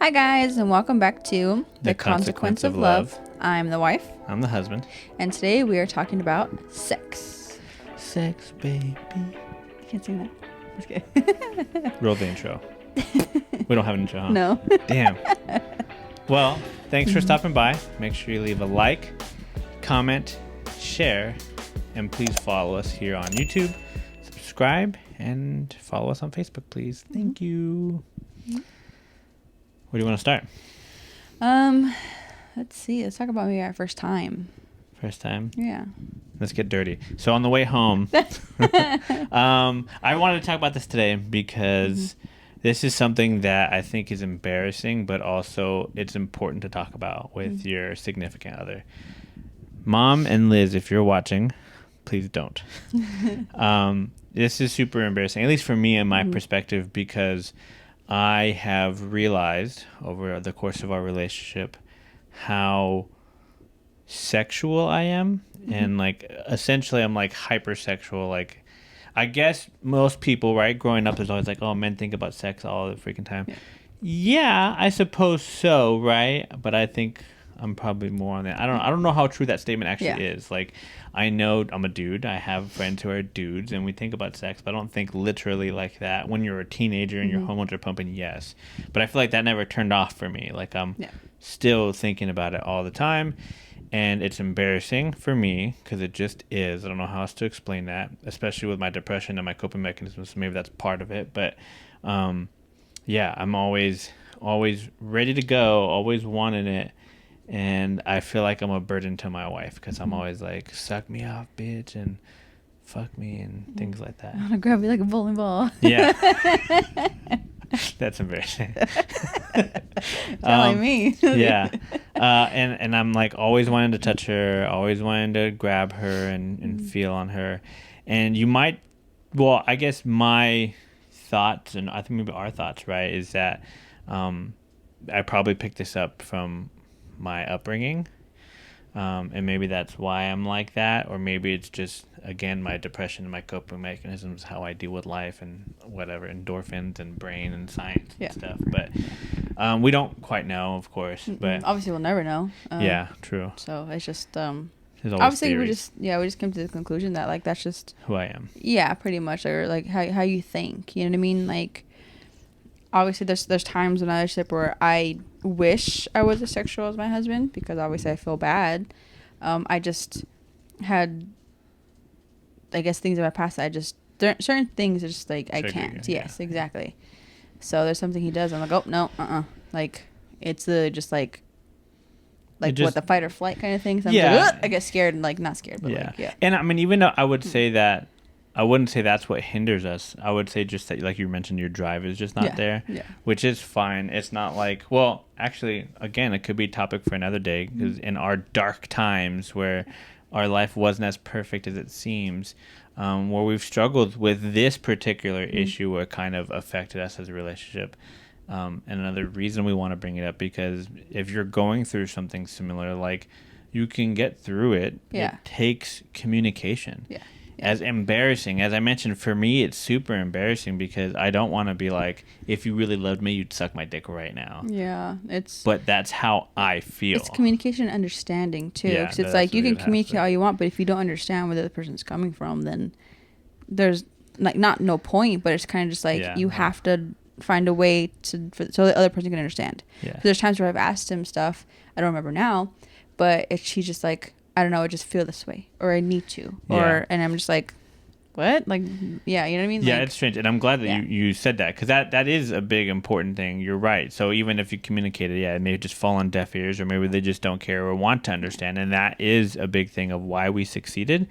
Hi, guys, and welcome back to The Consequence of Love. I'm the wife, I'm the husband. and today we are talking about sex. Sex, baby. You can't sing that. Just kidding. Roll the intro. We don't have an intro, huh? No. Damn. Well, thanks for stopping by. Make sure you leave a like, comment, share, and please follow us here on YouTube. Subscribe and follow us on Facebook, please. Thank you. Where do you want to start? Let's see. Let's talk about maybe our first time. First time? Yeah. Let's get dirty. So on the way home, I wanted to talk about this today because this is something that I think is embarrassing, but also it's important to talk about with your significant other. Mom and Liz, if you're watching, please don't. This is super embarrassing, at least for me and my perspective, because I have realized over the course of our relationship how sexual I am. And like essentially I'm like hypersexual. Like I guess most people, right, growing up, there's always like, oh, men think about sex all the freaking time. Yeah, I suppose so, right? But I think I'm probably more on that. I don't know how true that statement actually is. Like, I know I'm a dude. I have friends who are dudes, and we think about sex, but I don't think literally like that. When you're a teenager and your hormones are pumping, yes. But I feel like that never turned off for me. Like, I'm still thinking about it all the time, and it's embarrassing for me because it just is. I don't know how else to explain that, especially with my depression and my coping mechanisms. So maybe that's part of it. But, yeah, I'm always ready to go, always wanting it. And I feel like I'm a burden to my wife because I'm always like, suck me off, bitch, and fuck me and things like that. I want to grab you like a bowling ball. Yeah. That's embarrassing. Telling me. Yeah. And I'm like always wanting to touch her, always wanting to grab her and feel on her. And you might, well, I guess my thoughts, and I think maybe our thoughts, right, is that I probably picked this up from my upbringing, and maybe that's why I'm like that, or maybe it's just, again, my depression and my coping mechanisms, how I deal with life and whatever, endorphins and brain and science and stuff. But we don't quite know, of course. But obviously we'll never know. Yeah, true. So it's just obviously theories. we just came to the conclusion that like that's just who I am. Yeah, pretty much, or like how you think. You know what I mean? Like, obviously there's times in a relationship where I wish I was as sexual as my husband because obviously I feel bad. I just had, I guess, things in my past that I just certain things are just like I can't. Yes, exactly. So there's something he does, I'm like, oh no, like it's just like what, the fight or flight kind of thing. So I'm like, I get scared and like not scared, but like. And I mean, even though I would say that, I wouldn't say that's what hinders us. I would say just that, like you mentioned, your drive is just not there, which is fine. It's not like, well, actually, again, it could be a topic for another day because in our dark times where our life wasn't as perfect as it seems, where we've struggled with this particular issue where it kind of affected us as a relationship. And another reason we want to bring it up, because if you're going through something similar, like you can get through it. It takes communication. As embarrassing as I mentioned, for me it's super embarrassing because I don't want to be like, if you really loved me you'd suck my dick right now. But that's how I feel. It's communication and understanding too, because it's like you can communicate all you want, but if you don't understand where the other person's coming from, then there's like no point, but it's kind of just like you have to find a way so the other person can understand. There's times where I've asked him stuff I don't remember now, but he's just like, I don't know, I just feel this way, or I need to, and I'm just like, what? Like, yeah, you know what I mean? Yeah, like, it's strange, and I'm glad that you said that, because that is a big important thing. You're right. So even if you communicate it, it may just fall on deaf ears, or maybe they just don't care or want to understand, and that is a big thing of why we succeeded,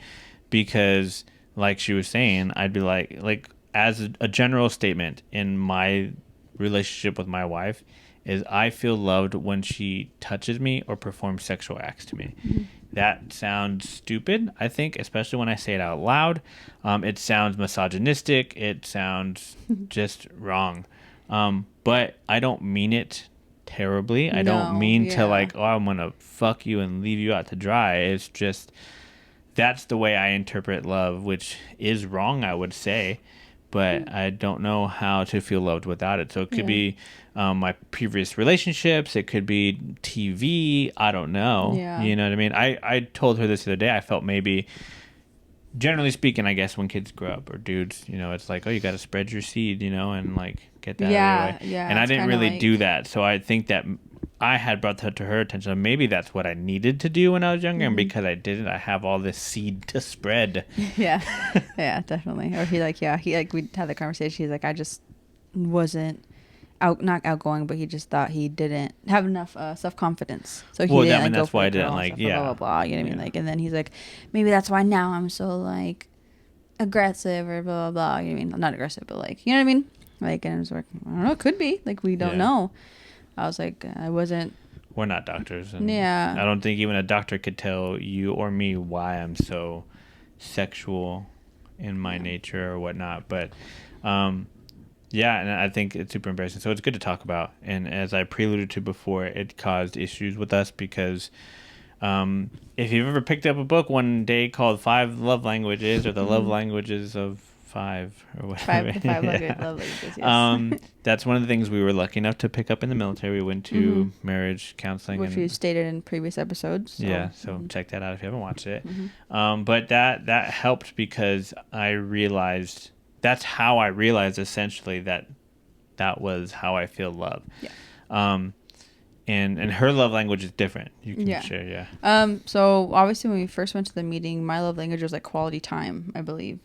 because like she was saying, I'd be like as a general statement in my relationship with my wife is I feel loved when she touches me or performs sexual acts to me. That sounds stupid, I think, especially when I say it out loud. It sounds misogynistic. It sounds just wrong. But I don't mean it terribly. I don't mean to like, oh, I'm going to fuck you and leave you out to dry. It's just, that's the way I interpret love, which is wrong, I would say. but I don't know how to feel loved without it. So it could Yeah. be my previous relationships. It could be TV. I don't know. Yeah. You know what I mean? I told her this the other day. I felt maybe, generally speaking, I guess when kids grow up or dudes, you know, it's like, oh, you got to spread your seed, you know, and like get that Yeah, out of the way. yeah, And I it's didn't kinda really like- do that. So I think that I had brought that to her attention. Maybe that's what I needed to do when I was younger. And because I didn't, I have all this seed to spread. Yeah. Yeah, definitely. Or he like we had the conversation. He's like, I just wasn't not outgoing, but he just thought he didn't have enough self-confidence. So he Well, didn't I mean, like, go that's for why the I didn't girl and like, stuff, yeah. blah, blah, blah. You know what I mean? Yeah. Like, and then he's like, maybe that's why now I'm so like aggressive or blah, blah, blah. You know what I mean? Not aggressive, but like, you know what I mean? Like, and I was like, I don't know, it could be. Like, we don't Yeah. know. I was like, I wasn't. We're not doctors. And Yeah. I don't think even a doctor could tell you or me why I'm so sexual in my nature or whatnot. But, yeah, and I think it's super embarrassing. So it's good to talk about. And as I preluded to before, it caused issues with us because if you've ever picked up a book one day called Five Love Languages or the Love Languages of Five or whatever. Five Yeah. love languages, yes. That's one of the things we were lucky enough to pick up in the military. We went to marriage counseling. Which and, we stated in previous episodes. So. yeah, so check that out if you haven't watched it. But that helped because I realized that's how I realized essentially that was how I feel love. Yeah. And her love language is different. You can Yeah. share, yeah. So obviously when we first went to the meeting, my love language was like quality time, I believe.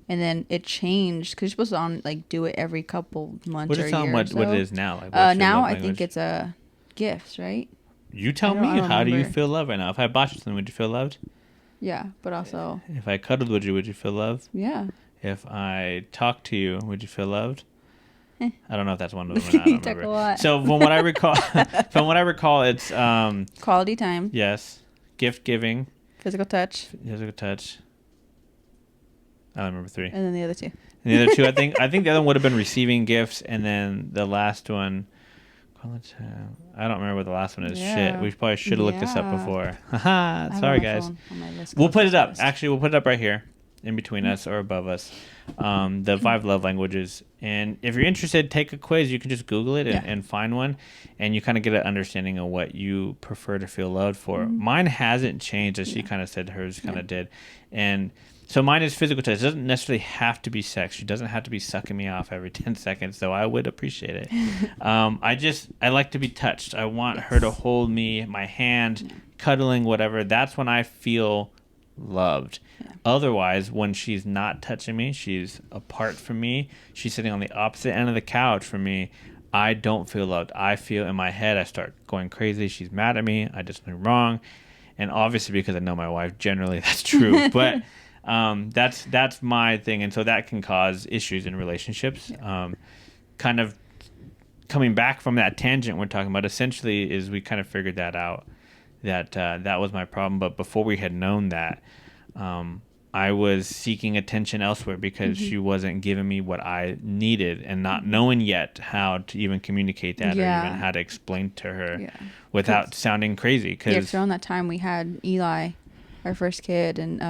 And then it changed because you're supposed to do it every couple months What or is year. what So. it is now? Like, what's your Now love I language? think it's gifts, right? You tell I me. don't How do you remember. feel love right now? If I bought you something, would you feel loved? Yeah, but also If I cuddled with you, would you feel loved? yeah. If I talked to you, would you feel loved? Eh. I don't know if that's one of them or not. I You don't talk remember. a lot. So from what I recall, it's Quality time, yes, gift giving, physical touch, physical touch. I don't remember three. and then the other two. And the other two, I think the other one would have been receiving gifts, and then the last one. I don't remember what the last one is. Yeah. Shit, we probably should have looked this up Yeah. before. I Haha, have sorry on my guys. phone on my list, We'll put it up. list. Actually, we'll put it up right here, in between us or above us. The 5 love languages. And if you're interested, take a quiz. You can just Google it and find one, and you kind of get an understanding of what you prefer to feel loved for. Mine hasn't changed, as she kind of said hers kind of did. And so mine is physical touch. It doesn't necessarily have to be sex. She doesn't have to be sucking me off every 10 seconds, though I would appreciate it. I like to be touched. I want her to hold me, my hand, cuddling, whatever. That's when I feel loved. Otherwise, when she's not touching me, she's apart from me, she's sitting on the opposite end of the couch from me, I don't feel loved. I feel in my head, I start going crazy. She's mad at me. I did something wrong. And obviously, because I know my wife, generally that's true. But that's my thing. And so that can cause issues in relationships. Kind of coming back from that tangent we're talking about, essentially, is we kind of figured that out, that was my problem. But before we had known that, I was seeking attention elsewhere because she wasn't giving me what I needed, and not knowing yet how to even communicate that or even how to explain to her without sounding crazy. Cause around that time we had Eli, our first kid, and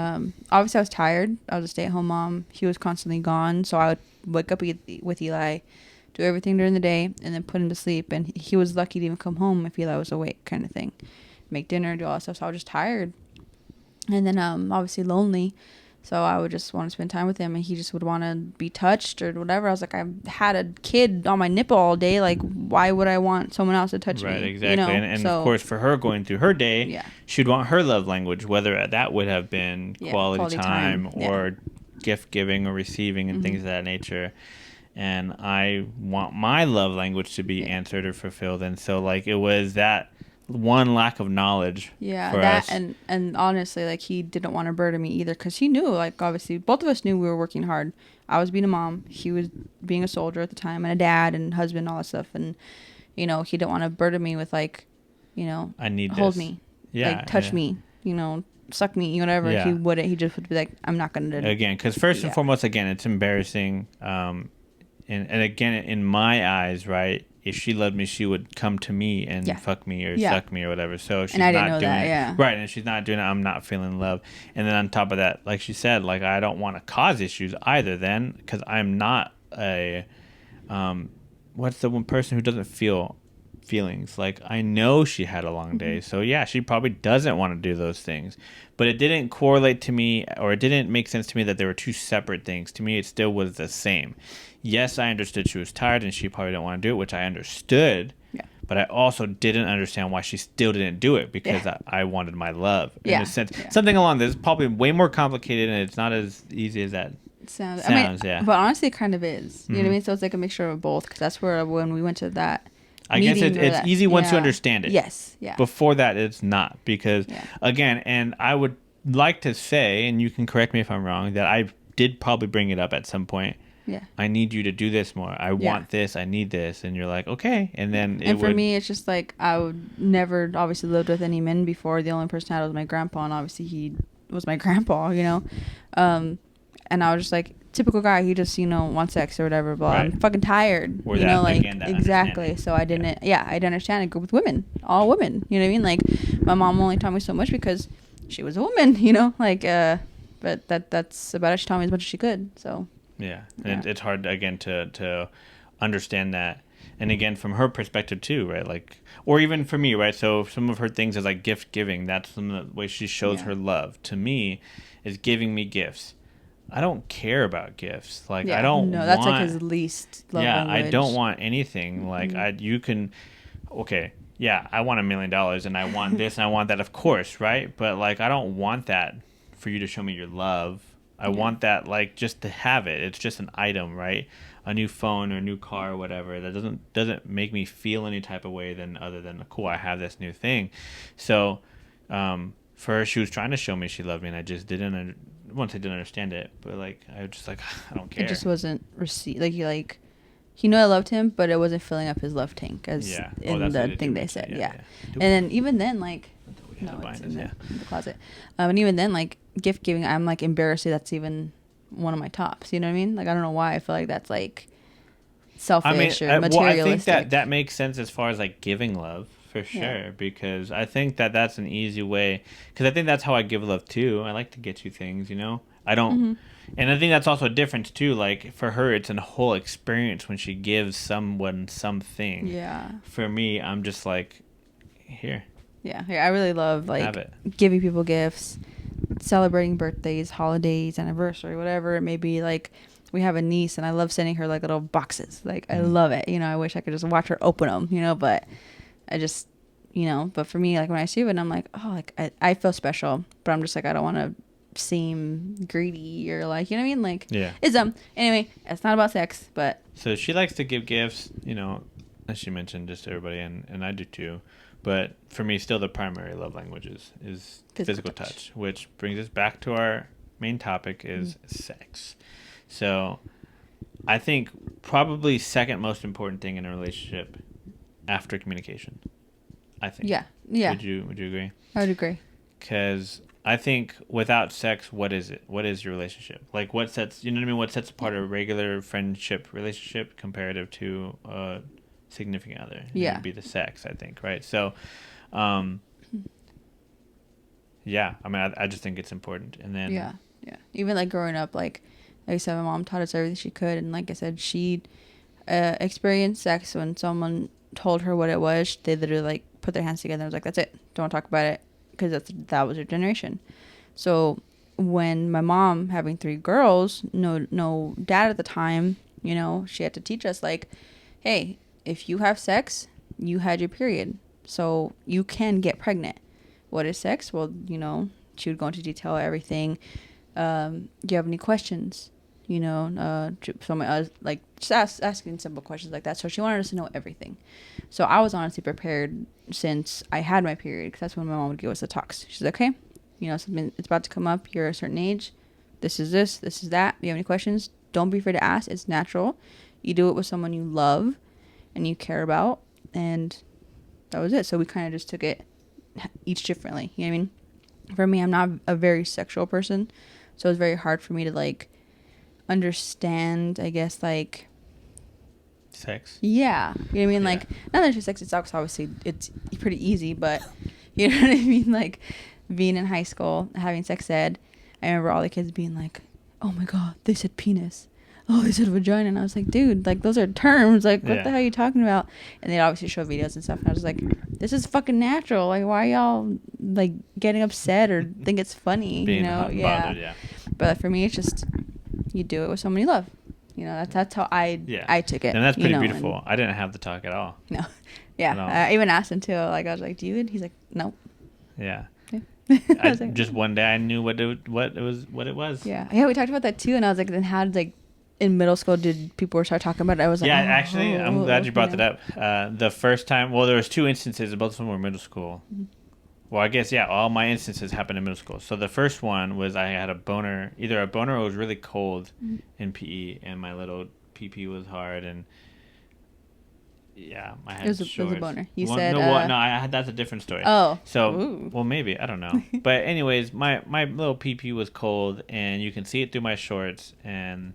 obviously I was tired. I was a stay-at-home mom. He was constantly gone, so I would wake up with Eli, do everything during the day, and then put him to sleep. And he was lucky to even come home if Eli was awake, kind of thing. Make dinner, do all that stuff. So I was just tired. And then obviously lonely, so I would just want to spend time with him, and he just would want to be touched or whatever. I was like, I've had a kid on my nipple all day, like why would I want someone else to touch me? Right, exactly. You know? And so, of course, for her going through her day, she'd want her love language, whether that would have been quality time or gift giving or receiving and things of that nature. And I want my love language to be answered or fulfilled. And so it was that one lack of knowledge for that us. and honestly, he didn't want to burden me either, because he knew, obviously both of us knew we were working hard. I was being a mom, he was being a soldier at the time, and a dad and husband, all that stuff. And he didn't want to burden me with I need hold this. Me, yeah, touch me, suck me, whatever. He wouldn't. He just would be like, I'm not gonna do it again, because first and foremost, again, it's embarrassing. And again, in my eyes, right, if she loved me, she would come to me and Yeah. fuck me or Yeah. suck me or whatever. So she's And I didn't not know doing that. it. Yeah. Right. And if she's not doing it, I'm not feeling love. And then on top of that, like she said, like I don't want to cause issues either then, because I'm not a, what's the one person who doesn't feel feelings? Like I know she had a long day. So yeah, she probably doesn't want to do those things. But it didn't correlate to me, or it didn't make sense to me that they were two separate things. To me, it still was the same. Yes, I understood she was tired and she probably didn't want to do it, which I understood. Yeah. But I also didn't understand why she still didn't do it, because Yeah. I wanted my love. In Yeah. a sense, Yeah. something along this, probably way more complicated, and it's not as easy as that Sounds. sounds. Yeah. But honestly, it kind of is. You know what I Mhm. mean? So it's like a mixture of both. Because that's where when we went to that. I guess meeting or it's that- easy once you yeah. understand it. Yes. Yeah. Before that, it's not, because Yeah. again, and I would like to say, and you can correct me if I'm wrong, that I did probably bring it up at some point. Yeah. I need you to do this more. I want this. I need this. And you're like, okay. And then And for me, it's just like I would never obviously lived with any men before. The only person I had was my grandpa, and obviously he was my grandpa, you know. And I was just like, typical guy. He just, wants sex or whatever. But Right. I'm fucking tired. Or you that, know, like again, that exactly. understanding. So I didn't. Yeah, I didn't understand. I grew up with women, all women. You know what I mean? Like my mom only taught me so much because she was a woman. You know, like but that's about it. She taught me as much as she could. So. Yeah. Yeah. And it's hard, again, to understand that. And again, from her perspective too, right? Like, or even for me, right? So some of her things is like gift giving. That's some of the way she shows Yeah. her love to me, is giving me gifts. I don't care about gifts. Like, I don't No, want, that's like his least love yeah, language. I don't want anything. Like, you can, okay, yeah, I want $1 million and I want this and I want that, of course, right? But like, I don't want that for you to show me your love. I want that, like, just to have it. It's just an item, right? A new phone or a new car or whatever. That doesn't make me feel any type of way than other than, cool, I have this new thing. So, for her, she was trying to show me she loved me, and I just didn't. Once I didn't understand it, but like I was just like, I don't care. It just wasn't received. He knew I loved him, but it wasn't filling up his love tank as in the thing they said. Yeah. And then even then, like, no, it's in the closet. And even then, like, gift giving, I'm like embarrassed that's even one of my tops. You know what I mean? Like, I don't know why I feel like that's like selfish or materialistic. Well, I think that makes sense as far as like giving love. For sure, because I think that's an easy way, because I think that's how I give love too. I like to get you things, I don't, and I think that's also a difference too. Like for her, it's a whole experience when she gives someone something. Yeah. For me, I'm just like, here. Yeah, I really love Have it. giving people gifts, celebrating birthdays, holidays, anniversary, whatever it may be. Like we have a niece, and I love sending her like little boxes. Like I love it. I wish I could just watch her open them. But I just, but for me, like when I see it, and I'm like, oh, like I feel special, but I'm just like, I don't want to seem greedy or like, you know what I mean? Like, yeah, it's anyway, it's not about sex, but. So she likes to give gifts, as she mentioned, just to everybody, and I do too. But for me, still the primary love language is physical touch, which brings us back to our main topic is sex. So I think probably second most important thing in a relationship after communication, I think. Yeah. Would you agree? I would agree. Because I think without sex, what is it? What is your relationship? Like what sets, you know what I mean? What sets apart a regular friendship relationship comparative to a significant other? Yeah. It would be the sex, I think, right? So, yeah, I mean, I just think it's important. And then... Yeah. Even like growing up, like I said, my mom taught us everything she could. And like I said, she experienced sex when someone told her what it was. They literally like put their hands together and was like, that's it, don't talk about it, because that was her generation. So when my mom, having 3 girls, no dad at the time, she had to teach us like, hey, if you have sex, you had your period, so you can get pregnant. What is sex? Well, she would go into detail everything. Do you have any questions? Like just asking simple questions like that. So she wanted us to know everything. So I was honestly prepared since I had my period, because that's when my mom would give us the talks. She's like, okay, something, it's about to come up. You're a certain age. This is that. Do you have any questions? Don't be afraid to ask. It's natural. You do it with someone you love and you care about. And that was it. So we kind of just took it each differently. You know what I mean? For me, I'm not a very sexual person. So it's very hard for me to like understand, I guess, like sex. Yeah. You know what I mean? Yeah. Like, not that sex itself, obviously, it's pretty easy, but you know what I mean? Like, being in high school, having sex ed, I remember all the kids being like, oh my God, they said penis. Oh, they said vagina. And I was like, dude, like, those are terms. Like, what the hell are you talking about? And they'd obviously show videos and stuff. And I was like, this is fucking natural. Like, why are y'all, like, getting upset or think it's funny? Being you know? hot and Yeah. bothered, yeah. But for me, it's just, you do it with someone you love. You know, that's how I took it. And that's pretty you know, beautiful. and, I didn't have the talk at all. no. Yeah. I even asked him too. Like, I was like, do you? And he's like, no. Yeah. I was like, just one day I knew what it was. Yeah. Yeah, we talked about that too. And I was like, then how did, like, in middle school did people start talking about it? I was like, yeah, actually, I'm glad you brought that up. The first time, well, there was 2 instances, both of them were middle school. Mm-hmm. Well, I guess, yeah, all my instances happened in middle school. So the first one was I had a boner, either a boner or it was really cold in PE, and my little PP was hard, and yeah, I had it was a boner. You said... that's a different story. Oh. So, Ooh. well, maybe, I don't know. But anyways, my little PP was cold, and you can see it through my shorts, and...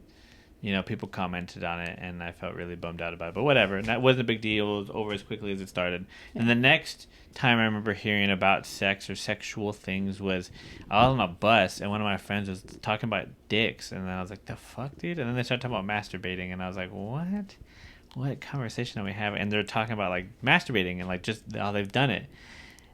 You know, people commented on it, and I felt really bummed out about it. But whatever. And that wasn't a big deal. It was over as quickly as it started. Yeah. And the next time I remember hearing about sex or sexual things was I was on a bus, and one of my friends was talking about dicks. And then I was like, the fuck, dude? And then they started talking about masturbating, and I was like, what? What conversation are we having? And they're talking about, like, masturbating and, like, just how they've done it.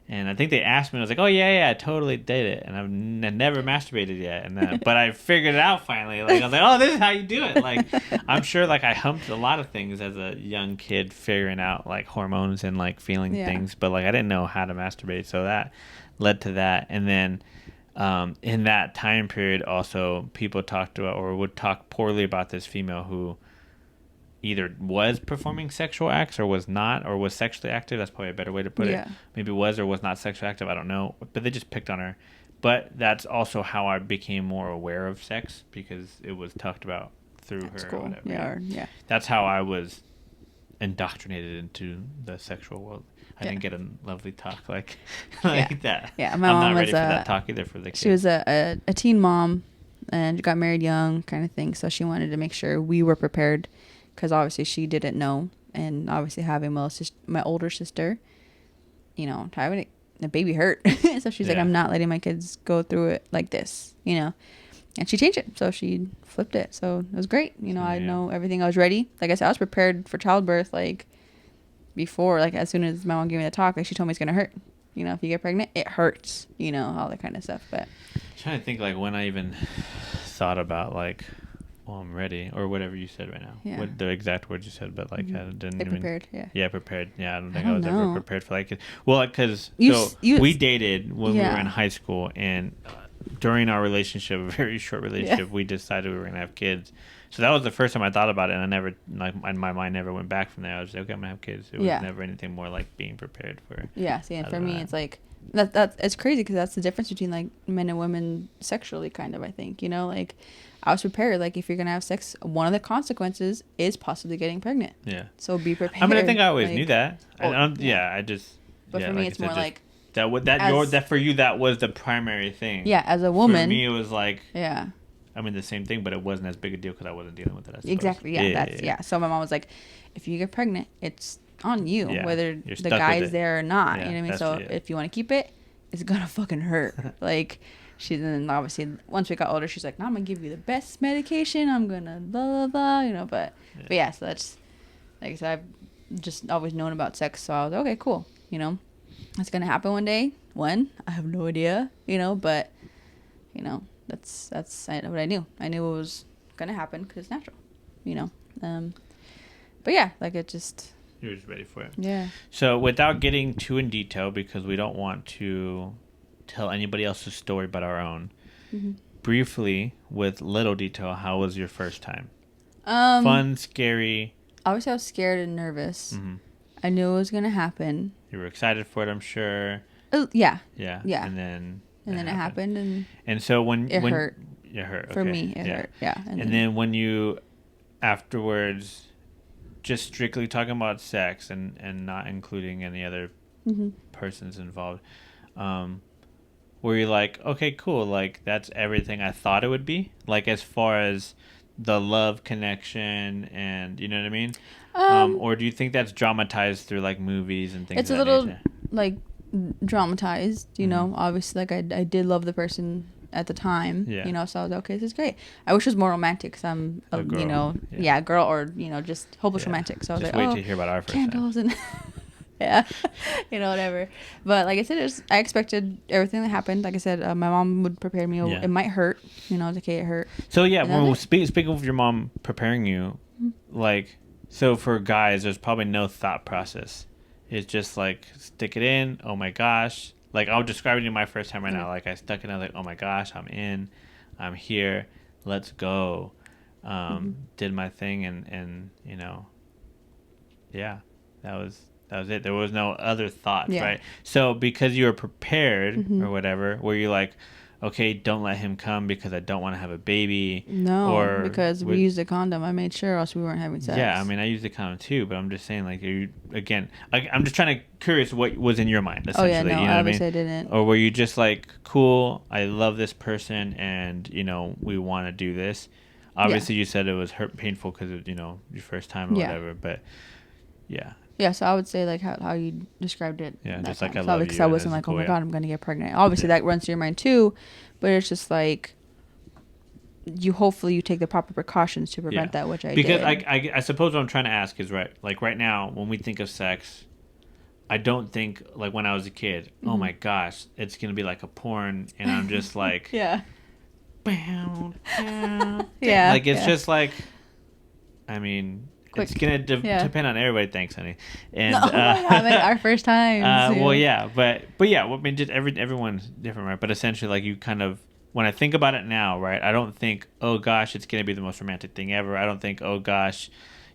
And I think they asked me, and I was like, oh, yeah, I totally did it. And I've never masturbated yet. And but I figured it out finally. Like, I was like, oh, this is how you do it. Like, I'm sure, like, I humped a lot of things as a young kid figuring out, like, hormones and, like, feeling things. But, like, I didn't know how to masturbate. So that led to that. And then in that time period also, people talked about or would talk poorly about this female who either was performing sexual acts or was not, or was sexually active. That's probably a better way to put it. Maybe was or was not sexually active. I don't know. But they just picked on her. But that's also how I became more aware of sex, because it was talked about through that's her cool. or whatever. Yeah. That's how I was indoctrinated into the sexual world. I didn't get a lovely talk like that. Yeah, my mom was ready for that talk either for the kids. She was a teen mom and got married young kind of thing. So she wanted to make sure we were prepared, because obviously she didn't know, and obviously having my older sister, you know, having a baby hurt. So she's like, I'm not letting my kids go through it like this, you know. And she changed it, so she flipped it. So it was great, you know. I know everything. I was ready. Like I said, I was prepared for childbirth, like before, like as soon as my mom gave me the talk, like she told me it's gonna hurt. You know, if you get pregnant, it hurts. You know, all that kind of stuff. But I'm trying to think, like, when I even thought about, like, well, I'm ready, or whatever you said right now. Yeah. What the exact words you said, but like I didn't even prepared. Yeah, prepared. Yeah, I don't think I was ever prepared for, like, well, because we dated when we were in high school, and during our relationship, a very short relationship, we decided we were gonna have kids. So that was the first time I thought about it, and I never, like, my mind never went back from there. I was like, okay, I'm gonna have kids. It was never anything more like being prepared for. Yeah, see, and for me, it's like that. It's crazy, because that's the difference between, like, men and women sexually, kind of. I think, you know, like, I was prepared. Like, if you're gonna have sex, one of the consequences is possibly getting pregnant. Yeah. So be prepared. I mean, I think I always knew that. I just. But for me, it's more like that for you, that was the primary thing. Yeah, as a woman. For me, it was like. Yeah. I mean, the same thing, but it wasn't as big a deal because I wasn't dealing with it. I suppose. Exactly. Yeah. So my mom was like, if you get pregnant, it's on you, whether the guy's there or not. You know what I mean? So if you want to keep it, it's gonna fucking hurt. Like. She then obviously once we got older, she's like, no, I'm gonna give you the best medication. I'm gonna blah blah blah, you know. But yeah, so that's, like I said, I've just always known about sex, so I was okay, cool, you know, it's gonna happen one day. When, I have no idea, you know, but you know, that's what I knew. I knew it was gonna happen because it's natural, you know. But yeah, like it just. You're just ready for it. Yeah. So without getting too in detail, because we don't want to tell anybody else's story but our own. Briefly, with little detail, how was your first time? Fun, scary? Obviously, I was scared and nervous. I knew it was going to happen. You were excited for it, I'm sure. Yeah. And then it happened. And so when it hurt. It hurt. Okay. For me, it hurt. Yeah. And then when you afterwards, just strictly talking about sex and not including any other persons involved, where you're like, okay, cool, like that's everything I thought it would be, like as far as the love connection, and you know what I mean? Um, Or do you think that's dramatized through like movies and things it's of a that little nature? like dramatized, you Mhm. know. Obviously, like I did love the person at the time, Yeah. you know. So I was like, okay, this is great. I wish it was more romantic because I'm, A you girl. know, Yeah. yeah, girl or you know, just hopeless Yeah. romantic. So I was Just like, wait oh, to hear about our first time. candles and yeah, you know, whatever. But like I said, I expected everything that happened. Like I said, my mom would prepare me. Yeah. It might hurt, you know, it's okay, it hurt. So yeah, And that was well, it. speaking of your mom preparing you, like, so for guys, there's probably no thought process. It's just like stick it in. Oh my gosh! Like I'll describe it to you my first time right now. Yeah. Like I stuck it. I was like, oh my gosh, I'm in. I'm here. Let's go. Did my thing, and you know, yeah, that was it. There was no other thoughts, Yeah. right? So because you were prepared Mm-hmm. or whatever, were you like, okay, don't let him come because I don't want to have a baby, No, or because we used a condom. I made sure, else we weren't having sex. yeah, I mean, I use the condom too, but I'm just saying, like, you again, I'm just trying to curious what was in your mind, Oh yeah, essentially. no, You know what I mean? obviously I didn't. Or were you just like, cool, I love this person, and you know, we want to do this. Obviously, you said it was painful because of your first time or Yeah. whatever, but yeah, Yeah, so I would say like how you described it. yeah, That just like time. I So love because you, I and wasn't this is like, oh cool, my yeah. god, I'm gonna get pregnant. Obviously Yeah. that runs through your mind too, but it's just like hopefully you take the proper precautions to prevent that, which I because did. I suppose what I'm trying to ask is right. Like right now, when we think of sex, I don't think like when I was a kid. Oh my gosh, it's gonna be like a porn, and I'm just like, Yeah. bow, bow, Yeah. like it's yeah. just like, I mean, Quick. it's gonna Yeah. depend on everybody. Thanks, honey. And No, oh my God, like our first times. well, yeah, but yeah, well, I mean, just everyone's different, right? But essentially, like you kind of when I think about it now, right? I don't think, oh gosh, it's gonna be the most romantic thing ever. I don't think, oh gosh,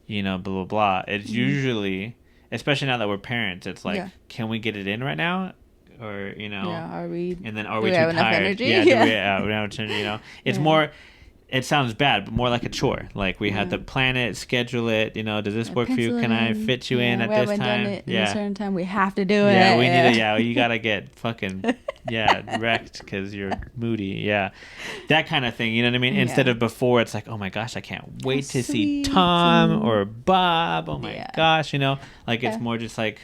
blah blah blah. It's usually, especially now that we're parents, it's like, Yeah. can we get it in right now, or Yeah. Are we? and then are Do we we too have enough tired? energy? Yeah, Yeah. do we have energy? It's Yeah. more. It sounds bad, but more like a chore. Like we had Yeah. to plan it, schedule it. Does this work for you? Pencil it Can I in. fit you Yeah, in at we this haven't done time? it in a Yeah, certain time. We have to do it. yeah. We need to. Yeah. Yeah, you gotta get fucking wrecked because you're moody. Yeah, that kind of thing. You know what I mean? Instead Yeah. of before, it's like, oh my gosh, I can't wait to see sweet. Tom or Bob. Oh my Yeah. gosh, like it's Yeah. more just like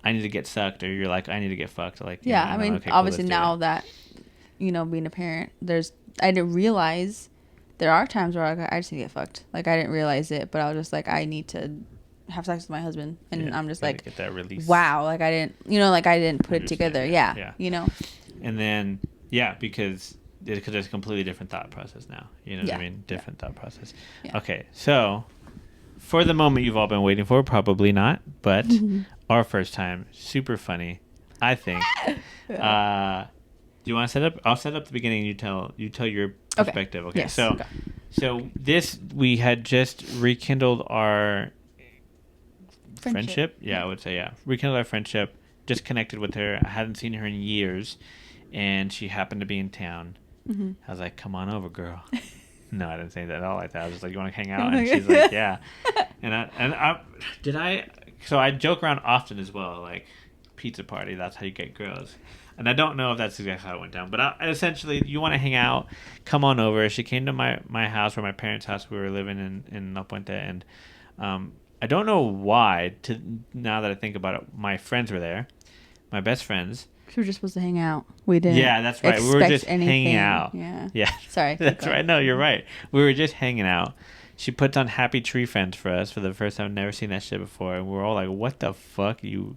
I need to get sucked, or you're like I need to get fucked. Like Yeah, I mean, okay, cool, obviously let's do now it. that being a parent, I didn't realize there are times where I just need to get fucked. Like I didn't realize it, but I was just like, I need to have sex with my husband, and Yeah, I'm just gotta like, get that release. wow, like I didn't, like I didn't put it Understand, together. yeah, Yeah, yeah. And then because there's a completely different thought process now. You know what I Yeah, mean? Different thought process. Yeah. Okay, so for the moment you've all been waiting for, probably not, but our first time, super funny, I think. Do you want to set up? I'll set up the beginning. You tell your perspective. Okay. Yes. So, Okay. so this we had just rekindled our friendship. Yeah, I would say rekindled our friendship. Just connected with her. I hadn't seen her in years, and she happened to be in town. Mm-hmm. I was like, "Come on over, girl." No, I didn't say that at all like that. I was just like, "You want to hang out?" And she's like, "Yeah." So I joke around often as well, like pizza party. That's how you get girls. And I don't know if that's exactly how it went down, but essentially, you want to hang out, come on over. She came to my house, or my parents' house. We were living in La Puente, and I don't know why. Now that I think about it, my friends were there, my best friends. We were just supposed to hang out. We didn't. Yeah, that's right. We were just hanging out. Yeah. Yeah. Sorry. That's right. No, you're right. We were just hanging out. She puts on Happy Tree Friends for us for the first time. Never seen that shit before, and we're all like, "What the fuck, you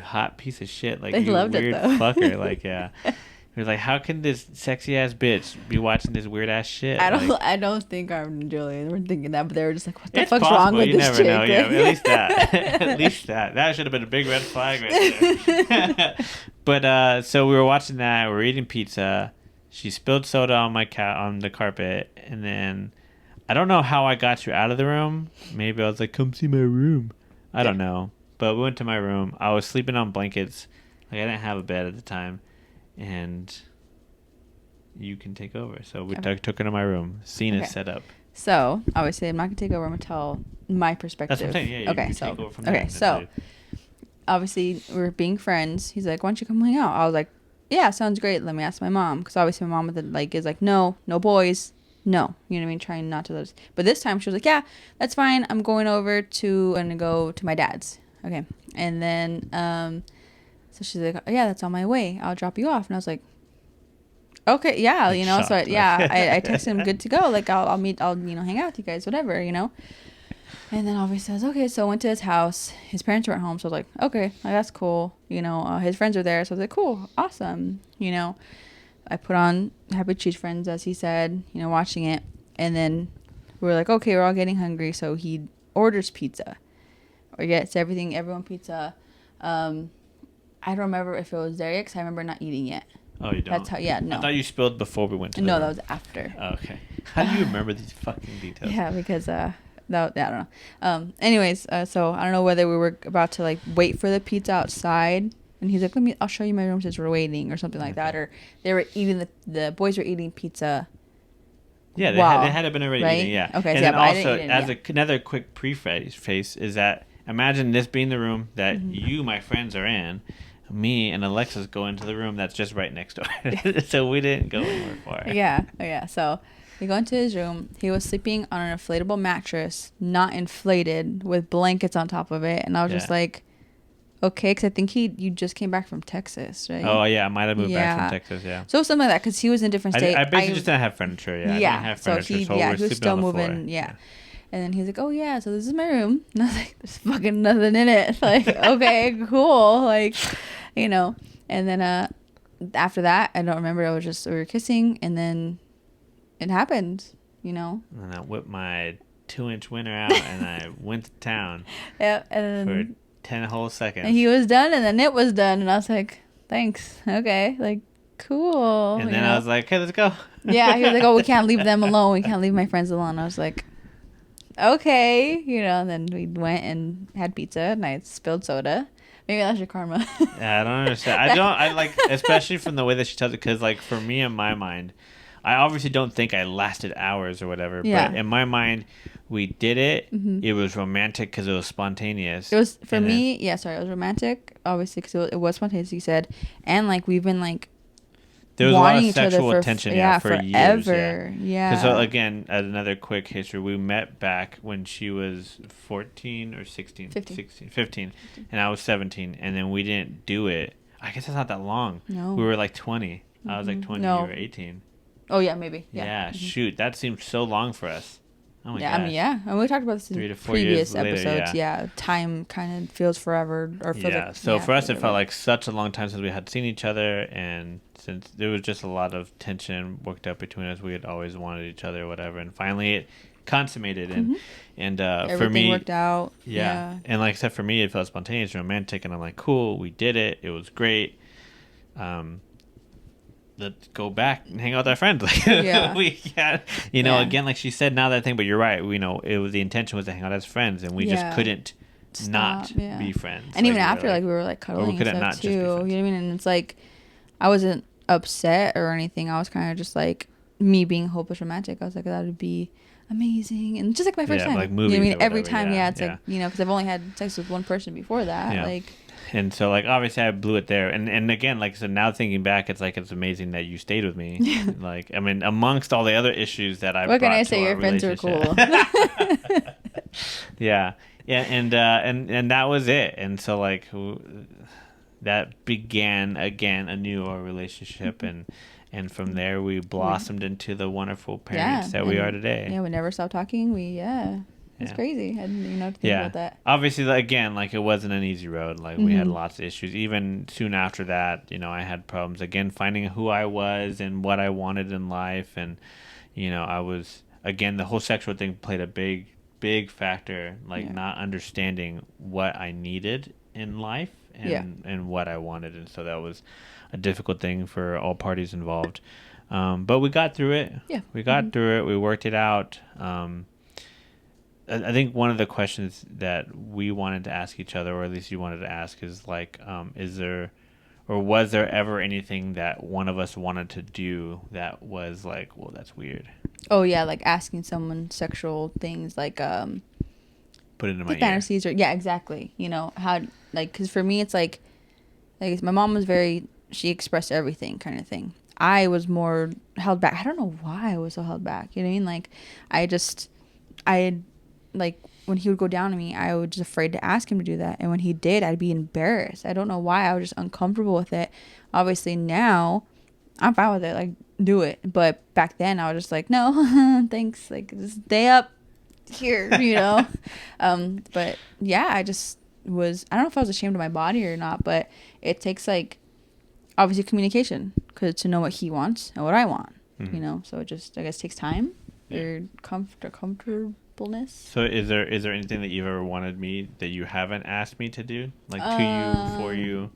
hot piece of shit!" Like They you loved it, weird though. fucker. Like yeah. We were like, "How can this sexy ass bitch be watching this weird ass shit?" I don't think Arvin and Julian were thinking that, but they were just like, "What the It's fuck's possible. wrong with You this never chick?" know. Yeah, at least that. At least that. That should have been a big red flag right there. But so we were watching that. We were eating pizza. She spilled soda on on the carpet, and then I don't know how I got you out of the room. Maybe I was like, "Come see my room." I don't know. But we went to my room. I was sleeping on blankets. Like I didn't have a bed at the time, and you can take over. So we took her to my room. Scene is set up. So obviously, I'm not gonna take over. I'm gonna tell my perspective. That's what I'm saying. Yeah. Okay. You So take over from there. so obviously we're being friends. He's like, "Why don't you come hang out?" I was like, "Yeah, sounds great. Let me ask my mom." Because obviously my mom is like, "No boys. no, you know what I mean, trying not to lose. But this time she was like, yeah, that's fine. I'm going to go to my dad's. Okay. And then so she's like, yeah, that's on my way. I'll drop you off. And I was like, okay, yeah, Like you know. So shocked, I texted him, good to go. Like I'll meet, I'll hang out with you guys, whatever, you know. And then obviously I was okay. So I went to his house. His parents weren't home, so I was like, okay, like, that's cool. You know, his friends were there, so I was like, cool, awesome. You know, I put on Happy Cheese Friends, as he said. You know, watching it, and then we were like, okay, we're all getting hungry, so he orders pizza, or gets everyone pizza. I don't remember if it was there yet, because I remember not eating yet. Oh, you don't? That's how. Yeah, no. I thought you spilled before we went to the No, room. that was after. Oh, okay. How do you remember these fucking details? Yeah, because I don't know. Anyways, so I don't know whether we were about to like wait for the pizza outside, and he's like, I'll show you my room since we're waiting, or something like that, or they were eating the boys were eating pizza. Yeah, they had been already right? eating. Yeah. Okay. And So yeah, then but I also, didn't eat it, as another quick preface is that imagine this being the room that you, my friends, are in. Me and Alexis go into the room that's just right next door. So we didn't go anywhere far. Yeah. So we go into his room. He was sleeping on an inflatable mattress, not inflated, with blankets on top of it, and I was just like, okay, because I think you just came back from Texas, right? Oh yeah, I might have moved back from Texas. Yeah. So something like that, because he was in a different state. I basically just didn't have furniture. Yeah. I didn't have furniture, he was still moving. Yeah. And then he's like, oh yeah, so this is my room. And I was like, there's fucking nothing in it. Like, okay, cool. Like, you know. And then after that, I don't remember. I was just, we were kissing, and then it happened, you know. And I whipped my 2-inch winner out, and I went to town. Yeah. And then, for 10 whole seconds. And he was done, and then it was done, and I was like, thanks. Okay. Like, cool. And then I was like, hey, let's go. Yeah. He was like, oh, we can't leave them alone. We can't leave my friends alone. I was like, okay, you know. And then we went and had pizza, and I spilled soda. Maybe that's your karma. Yeah, I don't understand. I like, especially from the way that she tells it, because like for me, in my mind, I obviously don't think I lasted hours or whatever. Yeah. But in my mind, we did it. Mm-hmm. It was romantic because it was spontaneous. It was for me. Yeah, sorry, it was romantic, obviously, because it was spontaneous. You said, and like we've been like. There was a lot of sexual tension, for forever. Years. Yeah. Because so again, another quick history. We met back when she was 14 or 16. 15. And I was 17. And then we didn't do it. I guess it's not that long. No. We were like 20. Mm-hmm. I was like 20. No. You were 18. Oh, yeah, maybe. Yeah, shoot. That seemed so long for us. Oh my gosh. I mean, yeah. And we talked about this in previous episodes. Yeah. Time kind of feels forever. Or feels like, so for us, it felt like such a long time since we had seen each other. And since there was just a lot of tension worked up between us, we had always wanted each other or whatever. And finally it consummated. And everything for me, worked out. Yeah. And like I said, for me, it felt spontaneous, romantic. And I'm like, cool, we did it. It was great. Let's go back and hang out with our friends. Like, again, like she said, now that I think, but you're right. You know, the intention was to hang out as friends, and we just couldn't not be friends. And even after, we were like cuddling and stuff too. You know what I mean? And it's like, I wasn't upset or anything. I was kind of just like me being hopeless romantic. I was like, that would be amazing, and just like my first time. Like movies. You know what I mean? Every time, it's like, you know, because I've only had sex with one person before that, like. And so, like, obviously I blew it there. And again, like, so now thinking back, it's like, it's amazing that you stayed with me. Like, I mean, amongst all the other ishes that I brought to our relationship. What can I say? Your friends are cool. Yeah. And that was it. And so, like, that began, again, anew our relationship. And from there, we blossomed into the wonderful parents that we are today. Yeah, we never stopped talking. It's crazy. I didn't even know to think about that. Obviously, again, like, it wasn't an easy road. Like, we had lots of issues. Even soon after that, you know, I had problems, again, finding who I was and what I wanted in life. And, you know, I was, again, the whole sexual thing played a big, big factor, like, not understanding what I needed in life and what I wanted. And so that was a difficult thing for all parties involved. But we got through it. Yeah. We got through it. We worked it out. I think one of the questions that we wanted to ask each other, or at least you wanted to ask, is like, is there, or was there ever anything that one of us wanted to do that was like, well, that's weird? Oh yeah, like asking someone sexual things, like put it in my fantasies, or exactly. You know how, like, because for me it's like my mom was she expressed everything kind of thing. I was more held back. I don't know why I was so held back. You know what I mean? Like, I like when he would go down to me, I was just afraid to ask him to do that. And when he did, I'd be embarrassed. I don't know why. I was just uncomfortable with it. Obviously now I'm fine with it. Like, do it. But back then I was just like, no, thanks. Like, just stay up here, you know? But yeah, I just was, I don't know if I was ashamed of my body or not, but it takes like, obviously communication, because to know what he wants and what I want, you know? So it just, I guess, takes time or comfortableness. So is there anything that you've ever wanted me that you haven't asked me to do, like to you, for you?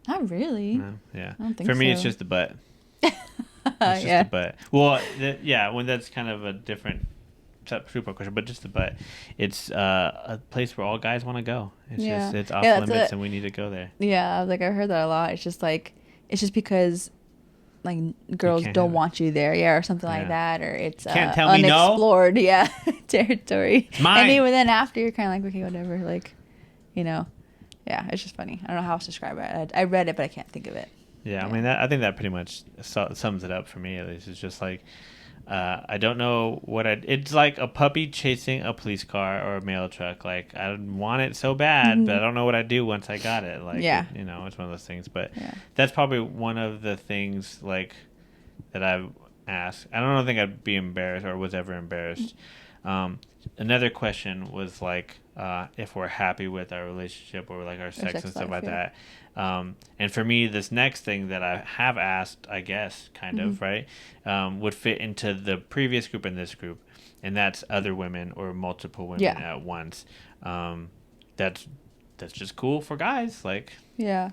Not really. No? Yeah. I don't think for me, so. it's just the butt. It's just the butt. Well, yeah, when that's kind of a different super question, but just the butt. It's a place where all guys want to go. It's just, it's off limits and we need to go there. Yeah, I was like, I heard that a lot. It's just like, it's just because like girls don't want you there, yeah, or something like that, or it's can't tell me unexplored, no. Yeah, territory. It's mine. And even then after, you're kind of like, okay, whatever, like, you know, yeah, it's just funny. I don't know how else to describe it. I read it, but I can't think of it. Yeah, I mean, I think that pretty much sums it up for me, at least. It's just like, I don't know what it's like a puppy chasing a police car or a mail truck. Like, I want it so bad, but I don't know what I'd do once I got it. Like, you know, it's one of those things. But that's probably one of the things, like, that I've asked. I don't think I'd be embarrassed or was ever embarrassed. Another question was, like, if we're happy with our relationship or, like, our sex and stuff like that. And for me, this next thing that I have asked, I guess, kind of, right, would fit into the previous group and this group, and that's other women or multiple women at once. That's just cool for guys, like,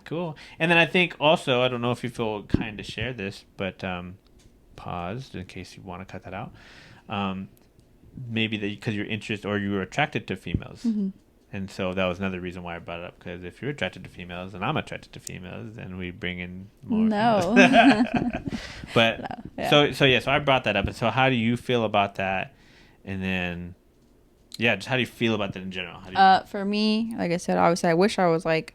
cool. And then I think also, I don't know if you feel kind to share this, but paused in case you want to cut that out. Maybe that because you're interested or you were attracted to females. And so that was another reason why I brought it up, because if you're attracted to females and I'm attracted to females, then we bring in more. No. But no, so I brought that up. And so how do you feel about that? And then, just how do you feel about that in general? How do for me, like I said, obviously I wish I was like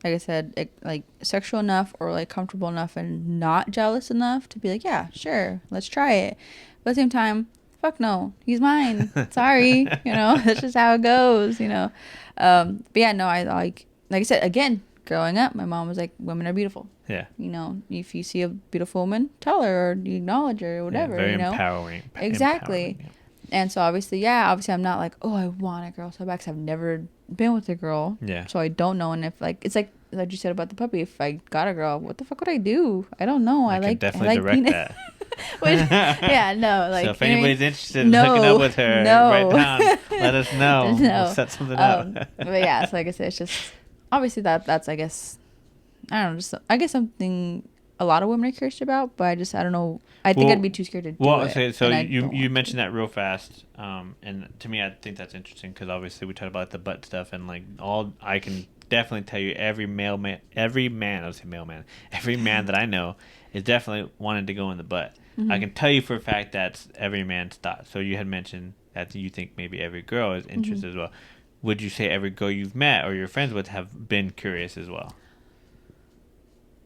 I said, like sexual enough or like comfortable enough and not jealous enough to be like, yeah, sure, let's try it. But at the same time, fuck no, he's mine. Sorry, you know, that's just how it goes, you know. But yeah, no, I like I said, again, growing up, my mom was like, women are beautiful. Yeah. You know, if you see a beautiful woman, tell her or you acknowledge her or whatever. Very you know? empowering. Exactly. Empowering, yeah. And so obviously I'm not like, oh, I want a girl so bad, 'cause I've never been with a girl. Yeah. So I don't know. And if like, it's like you said about the puppy, if I got a girl, what the fuck would I do? I don't know. I like definitely direct penis. that. Which, yeah, no, like. So if anybody's interested in hooking up with her, right down, let us know. No. We'll set something up. But yeah, so like I said, it's just obviously that's I guess, I don't know, just I guess something a lot of women are curious about, but I don't know. I think I'd be too scared to do it. Okay, so you mentioned that real fast, and to me, I think that's interesting because obviously we talked about the butt stuff and like I can definitely tell you every man that I know is definitely wanting to go in the butt. Mm-hmm. I can tell you for a fact that's every man's thought. So you had mentioned that you think maybe every girl is interested as well. Would you say every girl you've met or you're friends with have been curious as well?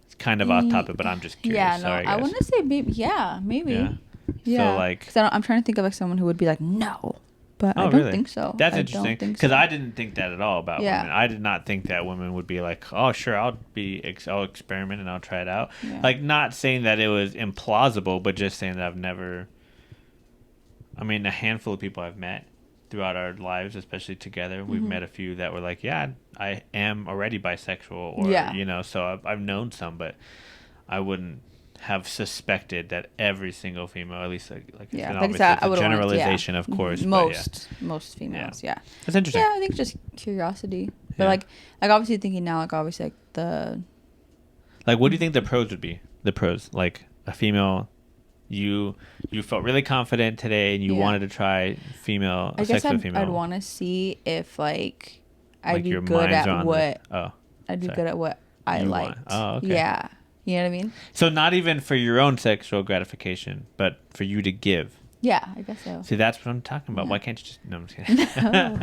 It's kind of off topic, but I'm just curious. Yeah, no, sorry, I want to say maybe. Yeah, maybe. Yeah. So like, because I'm trying to think of like someone who would be like no, but I don't really? think so. That's interesting because I didn't think that at all about women. I did not think that women would be like, oh sure, I'll experiment and I'll try it out. Yeah. Like not saying that it was implausible, but just saying that I've never. I mean, a handful of people I've met throughout our lives, especially together, we've met a few that were like, yeah, I am already bisexual, or you know, so I've known some, but I wouldn't have suspected that every single female, at least like obviously it's a generalization, of course. Most females, That's interesting. Yeah, I think just curiosity, but like obviously thinking now, like obviously like the. Like, what do you think the pros would be? The pros, like a female. You felt really confident today and you wanted to try sex with female. I'd want to see if like I'd be good at what I'd be good at what I like. Oh, okay. Yeah. You know what I mean? So not even for your own sexual gratification, but for you to give. Yeah, I guess so. See, that's what I'm talking about. Yeah. Why can't you just... No, I'm just kidding. No.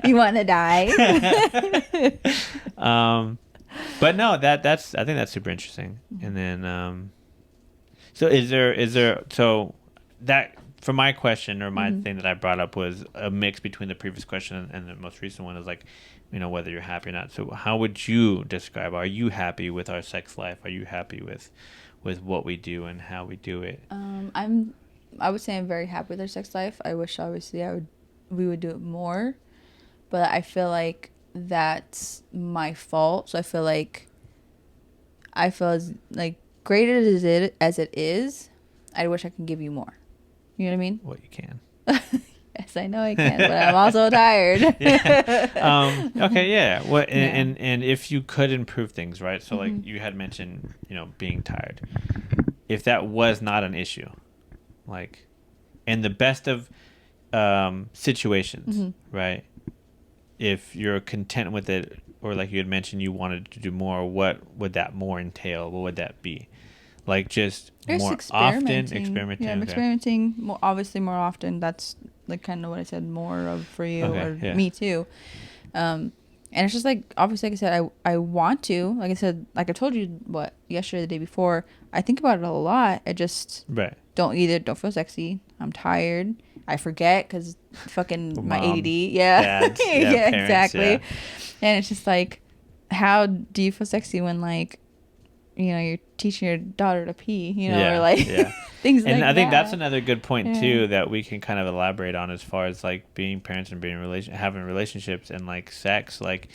You want to die? But no, that's I think that's super interesting. And then so so that for my question or my thing that I brought up was a mix between the previous question and the most recent one is like, whether you're happy or not. So how would you describe, are you happy with our sex life? Are you happy with what we do and how we do it? I would say I'm very happy with our sex life. I wish obviously we would do it more, but I feel like that's my fault. So I feel as like great as it is, I wish I could give you more. You know what I mean? Well, you can. Yes, I know I can, but I'm also tired. Okay, yeah. What and if you could improve things, right? So like you had mentioned, being tired. If that was not an issue, like in the best of situations, right? If you're content with it, or like you had mentioned, you wanted to do more, what would that more entail? What would that be? Like just more often experimenting. Yeah, I'm experimenting more, obviously more often. That's like kind of what I said more of for you me too. And it's just like, obviously, like I said, I want to, like I said, like I told you yesterday, the day before, I think about it a lot. I just don't feel sexy. I'm tired. I forget because fucking my ADD. Yeah. Dads, yeah, parents, exactly. Yeah. And it's just like, how do you feel sexy when like, you're teaching your daughter to pee, or like things like that. And I think that's another good point too that we can kind of elaborate on as far as like being parents and having relationships and like sex. Like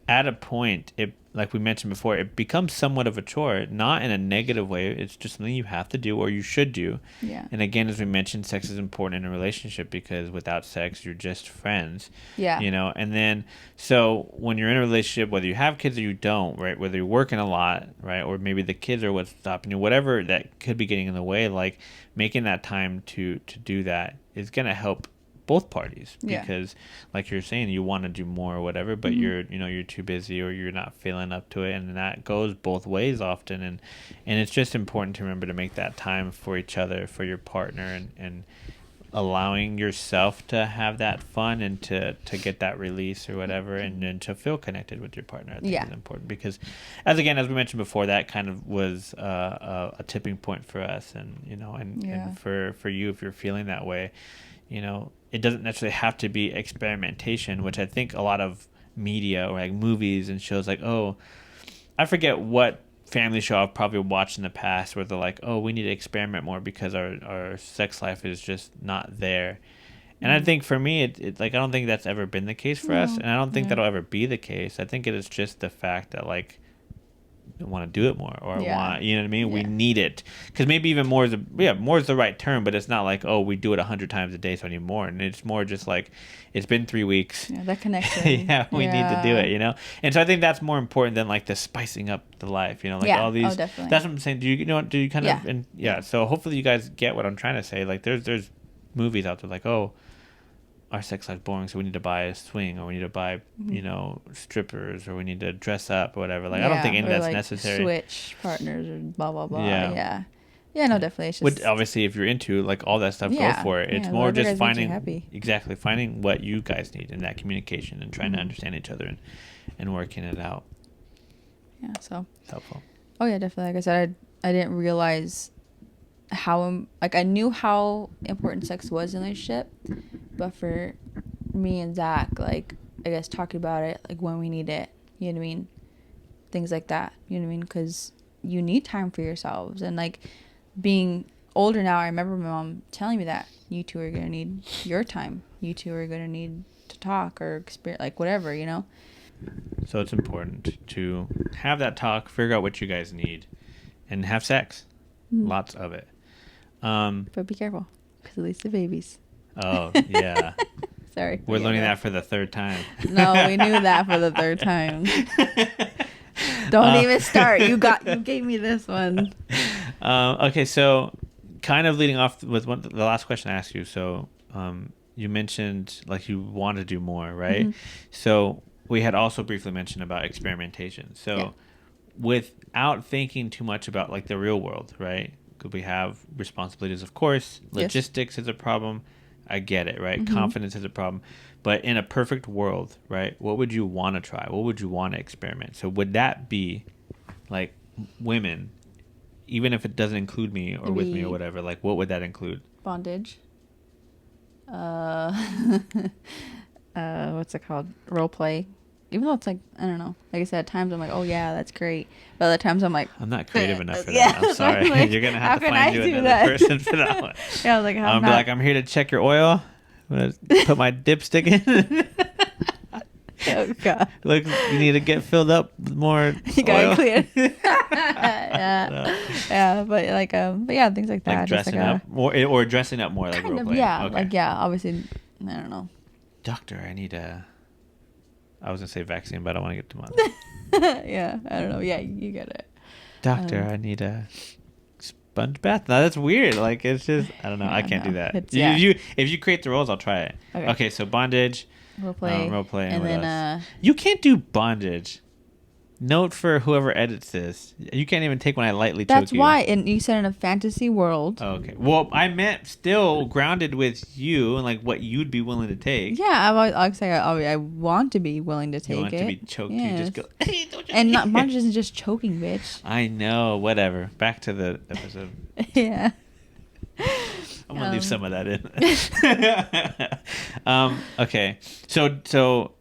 at a point, it, like we mentioned before, it becomes somewhat of a chore, not in a negative way. It's just something you have to do or you should do. Yeah. And again, as we mentioned, sex is important in a relationship because without sex, you're just friends. Yeah. And then, so when you're in a relationship, whether you have kids or you don't, right? Whether you're working a lot, right? Or maybe the kids are what's stopping you, whatever that could be getting in the way, like making that time to do that is going to help both parties because like you're saying, you want to do more or whatever, but you're too busy or you're not feeling up to it, and that goes both ways often, and it's just important to remember to make that time for each other, for your partner, and allowing yourself to have that fun and to get that release or whatever, and to feel connected with your partner. I think is important because as we mentioned before, that kind of was a tipping point for us, and and for you, if you're feeling that way, it doesn't necessarily have to be experimentation, which I think a lot of media or like movies and shows like, I forget what family show I've probably watched in the past where they're like, we need to experiment more because our sex life is just not there. And I think for me, it like, I don't think that's ever been the case for us. And I don't think that'll ever be the case. I think it is just the fact that like, want to do it more or want, you know what I mean? We need it because maybe even more is more is the right term, but it's not like, we do it 100 times a day, so I need more. And it's more just like, it's been 3 weeks. Yeah, that connection. We need to do it, And so I think that's more important than like the spicing up the life, like all these. Definitely. That's what I'm saying. Do you kind of, and so hopefully you guys get what I'm trying to say. Like there's movies out there like, our sex life's boring, so we need to buy a swing, or we need to buy, strippers, or we need to dress up, or whatever. Like, I don't think any of that's like necessary. Switch partners or blah blah blah. Yeah, no, definitely. It's just, obviously, if you're into like all that stuff, go for it. It's more just finding what you guys need in that communication and trying to understand each other and working it out. Yeah, so it's helpful. Oh yeah, definitely. Like I said, I didn't realize how I knew how important sex was in a relationship, but for me and Zach, like I guess talking about it like when we need it, you know what I mean, things like that, you know what I mean, because you need time for yourselves. And like being older now, I remember my mom telling me that you two are gonna need your time, you two are gonna need to talk or experience, like whatever, So it's important to have that talk, figure out what you guys need, and have sex. Lots of it. But be careful, because it leads to babies. Oh, yeah. Sorry. We're learning that for the third time. No, we knew that for the third time. Don't even start. You gave me this one. Okay, so kind of leading off with the last question I asked you. So you mentioned like you want to do more, right? So we had also briefly mentioned about experimentation. So without thinking too much about like the real world, right? We have responsibilities, of course. Logistics is a problem. I get it, right? Confidence is a problem. But in a perfect world, right, what would you want to try? What would you want to experiment? So would that be like women, even if it doesn't include me or with me or whatever, like what would that include? Bondage. What's it called? Role play. Even though it's like, I don't know. Like I said, at times I'm like, oh yeah, that's great. But other times I'm like, I'm not creative enough for yeah, that. I'm sorry. like, You're going to how have to can find I you do another that? person for that one. Yeah, I was like, I'm like, I'm here to check your oil. I'm going to put my dipstick in. oh god. Look, you need to get filled up with more You got oil. it cleared. Yeah. Yeah, but like but yeah, things like that. Like Just dressing like up more, or dressing up more like kind role of, play. yeah. Okay. Like yeah, obviously I don't know. Doctor, I need I was gonna say vaccine, but I don't want to get too much. Yeah, I don't know. Yeah, you get it. Doctor, I need a sponge bath. No, that's weird. Like it's just I don't know. Yeah, I can't no. do that. It's- You, yeah. if you create the roles, I'll try it. Okay, so bondage, Role play. and what then else? You can't do bondage. Note for whoever edits this. You can't even take when I lightly choke you. that's why, and you said in a fantasy world. Oh, okay. Well, I meant still grounded with you and like what you'd be willing to take. Yeah, I want to be willing to take You want it. to be choked. Yes. You just go. Hey, don't And choke not me." bondage isn't just choking, bitch. I know. Whatever. Back to the episode. Yeah. I'm gonna leave some of that in. Okay. So,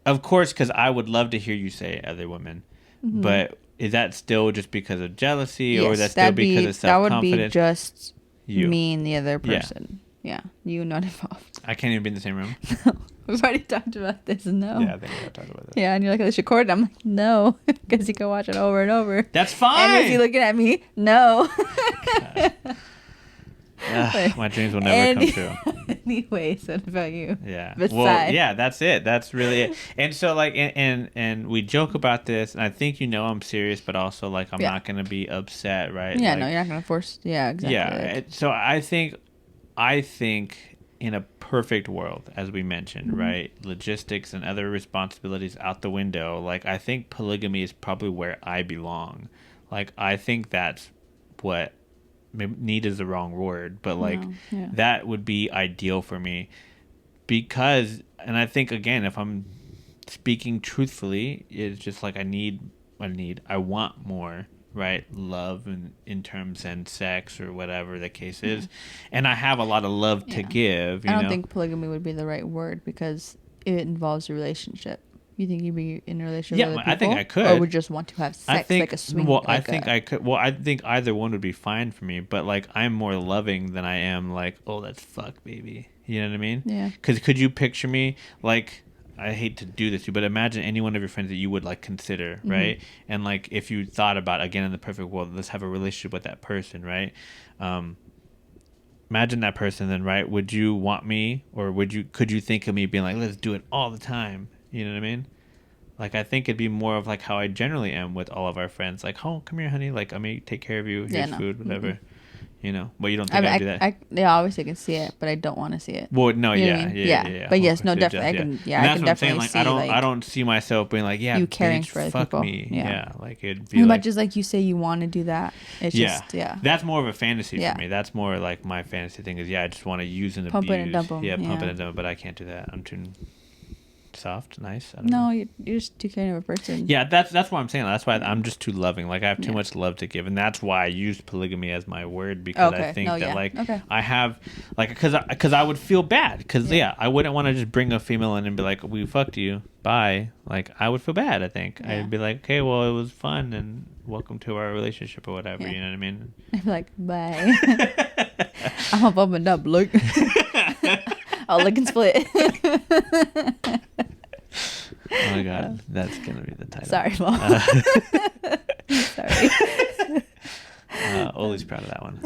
of course, because I would love to hear you say other women, but is that still just because of jealousy, or is that still because of self-confidence? That would be just You. me and the other person. Yeah, you not involved. I can't even be in the same room. No, we've already talked about this. No. Yeah, I think we gotta talk about that. Yeah, and you're like, let's record it. I'm like, no, because you can watch it over and over. That's fine. And is he looking at me? No. My dreams will never come true. Anyways, what about you? Yeah. Besides. Well, yeah, that's it. That's really it. And so like and we joke about this, and I think I'm serious, but also like I'm not going to be upset, right? Yeah, like, no, you're not going to force. Yeah, exactly. Yeah. So I think in a perfect world, as we mentioned, right? Logistics and other responsibilities out the window, like I think polygamy is probably where I belong. Like I think that's what maybe need is the wrong word, but like that would be ideal for me because, and I think again, if I'm speaking truthfully, it's just like I want more, right? Love in terms and sex or whatever the case is. And I have a lot of love to give. I don't think polygamy would be the right word because it involves a relationship. You think you'd be in a relationship with other people? I think I could. Or would just want to have sex like a swing? Well, I think I could. Well, I think either one would be fine for me. But like, I'm more loving than I am like, oh, that's fuck, baby. You know what I mean? Yeah. Because could you picture me like? I hate to do this to you, but imagine any one of your friends that you would like consider, right? And like, if you thought about again in the perfect world, let's have a relationship with that person, right? Imagine that person, then, right? Would you want me, or could you think of me being like, let's do it all the time? You know what I mean? Like, I think it'd be more of like how I generally am with all of our friends. Like, oh, come here, honey. Like, I may take care of you. Here's food, whatever. You know, but you don't think I'd do that? Yeah, obviously I can see it, but I don't want to see it. Well, no, you know yeah, what I mean? yeah. But yes, no, definitely, I can. Yeah, and I that's can what I'm saying. definitely Like, see. I don't see myself being like, yeah, you caring bitch, for other fuck people. me. Yeah, like it'd be as like, much as like you say you want to do that. It's just That's more of a fantasy for me. That's more like my fantasy thing is I just want to use and pump abuse. It and dump 'em. Yeah, pump it and dump it, but I can't do that. I'm too soft, nice. I don't no, know. you're just too kind of a person. Yeah, that's what I'm saying. That's why I'm just too loving. Like I have too much love to give, and that's why I use polygamy as my word because I think I have like because I would feel bad because I wouldn't want to just bring a female in and be like, we fucked you, bye. Like I would feel bad. I think I'd be like, okay, well it was fun and welcome to our relationship or whatever. You know what I mean? I'd be like, bye. I'm up and up. Look. I'll lick and split. Oh my god, that's gonna be the title. Sorry, Mom. Sorry. Ollie's proud of that one.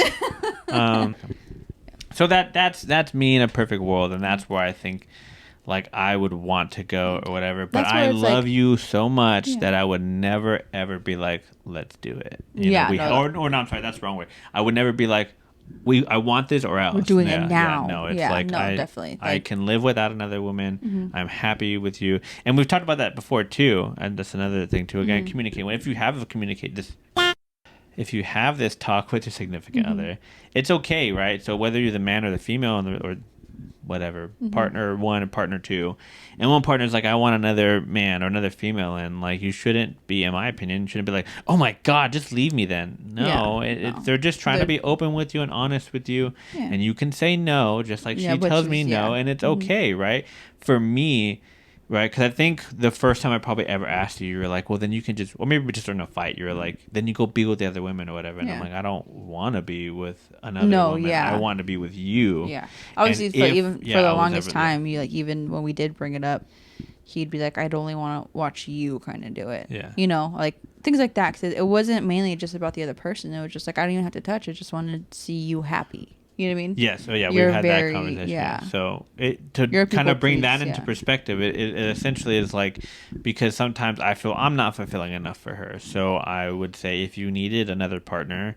So that's me in a perfect world, and that's where I think like I would want to go or whatever. But I love you so much that I would never ever be like, let's do it. You know, or no, I'm sorry, that's the wrong way. I would never be like, I want this or else. We're doing it now. Yeah, no, it's like definitely. I can live without another woman. I'm happy with you, and we've talked about that before too. And that's another thing too. Again, communicate. If you have if you have this talk with your significant other, it's okay, right? So whether you're the man or the female or whatever, partner one and partner two, and one partner's like, I want another man or another female, and like, you shouldn't be, in my opinion, you shouldn't be like, oh my god, just leave me then. No, they're just trying to be open with you and honest with you, and you can say no, just like she tells me no, and it's okay, right? For me, right? Because I think the first time I probably ever asked you, you were like, well, then you can just, or maybe we just started a fight. You were like, then you go be with the other women or whatever. And I'm like, I don't want to be with another woman. I want to be with you. Yeah. Obviously, for the longest time, you like, even when we did bring it up, he'd be like, I'd only want to watch you kind of do it. Yeah. You know, like things like that. Because it wasn't mainly just about the other person. It was just like, I don't even have to touch. I just wanted to see you happy. You know what I mean? Yes. Oh, yeah. We've had that conversation. Yeah. So to kind of bring that into perspective, it essentially is like, because sometimes I feel I'm not fulfilling enough for her. So I would say, if you needed another partner,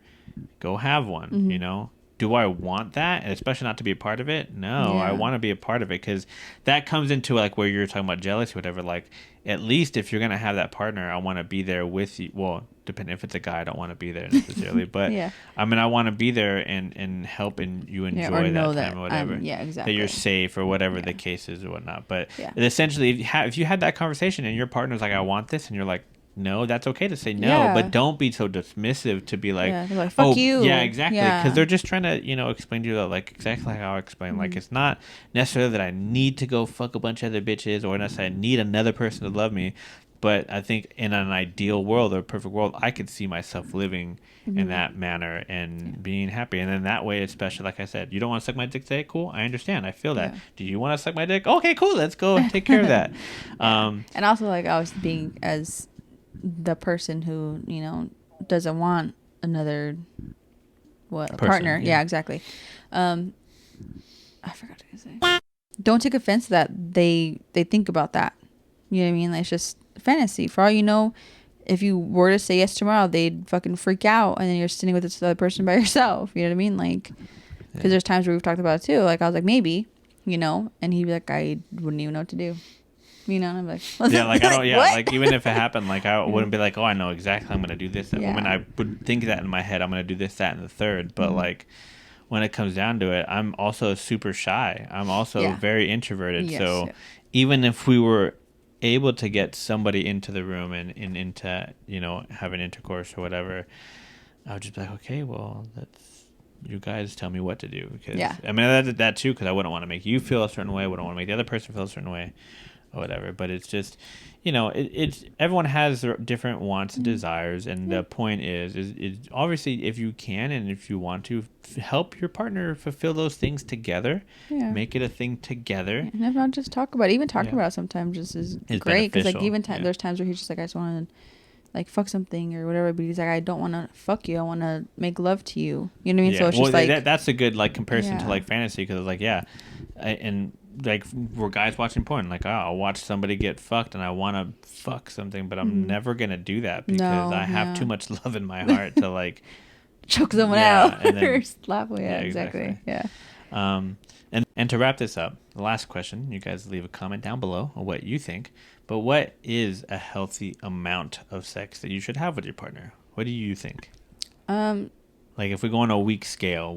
go have one, you know? Do I want that? And especially not to be a part of it? No, I want to be a part of it, because that comes into like where you're talking about jealousy, whatever. Like, at least if you're going to have that partner, I want to be there with you. Well, depending if it's a guy, I don't want to be there necessarily, but I mean, I want to be there and helping you enjoy that time or whatever. Exactly. That you're safe or whatever the case is or whatnot. But essentially, if you had that conversation and your partner's like, I want this, and you're like, no, that's okay to say no, but don't be so dismissive to be like, fuck you. Yeah, exactly. Because they're just trying to, explain to you like exactly how I explain. Like, it's not necessarily that I need to go fuck a bunch of other bitches or necessarily I need another person to love me. But I think in an ideal world or a perfect world, I could see myself living in that manner and being happy. And then that way, especially, like I said, you don't want to suck my dick today? Cool. I understand. I feel that. Do you want to suck my dick? Okay, cool. Let's go and take care of that. And also, like, I was being as the person who, doesn't want another partner. Yeah, exactly. I forgot to say. Don't take offense to that. They think about that. You know what I mean? Like, it's just fantasy. For all you know, if you were to say yes tomorrow, they'd fucking freak out, and then you're sitting with this other person by yourself. You know what I mean? Like, because there's times where we've talked about it too. Like, I was like, maybe, and he'd be like, I wouldn't even know what to do. And I'm like, yeah, like, I don't, yeah, what? Like, even if it happened, like, I wouldn't be like, oh, I know exactly I'm going to do this. I mean, I would think that in my head, I'm going to do this, that, and the third. But, like, when it comes down to it, I'm also super shy. I'm also very introverted. So even if we were able to get somebody into the room and into, having intercourse or whatever, I would just be like, okay, well, you guys tell me what to do. Because, I mean, I did that too, because I wouldn't want to make you feel a certain way. I wouldn't want to make the other person feel a certain way. Or whatever, but it's just, it's everyone has their different wants and desires, and the point is obviously, if you can and if you want to help your partner fulfill those things together, make it a thing together, and if not, just talk about it. Even talking about it sometimes just is great, because like even there's times where he's just like, I just want to like fuck something or whatever, but he's like, I don't want to fuck you, I want to make love to you. You know what I mean? So it's just like that's a good like comparison to like fantasy, because like and like, we're guys watching porn, like, I'll watch somebody get fucked and I want to fuck something, but I'm never gonna do that because I have too much love in my heart to like choke someone out and then, or slap. Exactly. And to wrap this up, the last question, you guys leave a comment down below on what you think, but what is a healthy amount of sex that you should have with your partner? What do you think? Like, if we go on a week scale,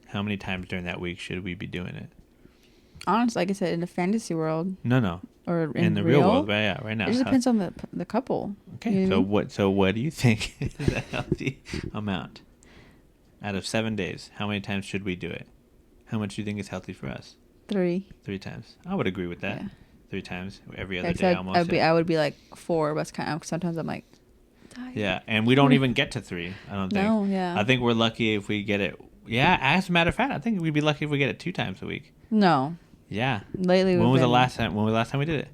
how many times during that week should we be doing it? Honestly, like I said, in the fantasy world. No. Or in the real world, but right now. It just depends on the couple. Okay, you know what do you think is a healthy amount? Out of 7 days, how many times should we do it? How much do you think is healthy for us? 3. 3 times. I would agree with that. Yeah. 3 times every other day almost. I would be like 4, but sometimes I'm like, tired. Yeah, and we don't even get to 3, I don't think. No, yeah. I think we're lucky if we get it. Yeah, as a matter of fact, I think we'd be lucky if we get it 2 times a week. No. Yeah. Lately, when was the last time we did it?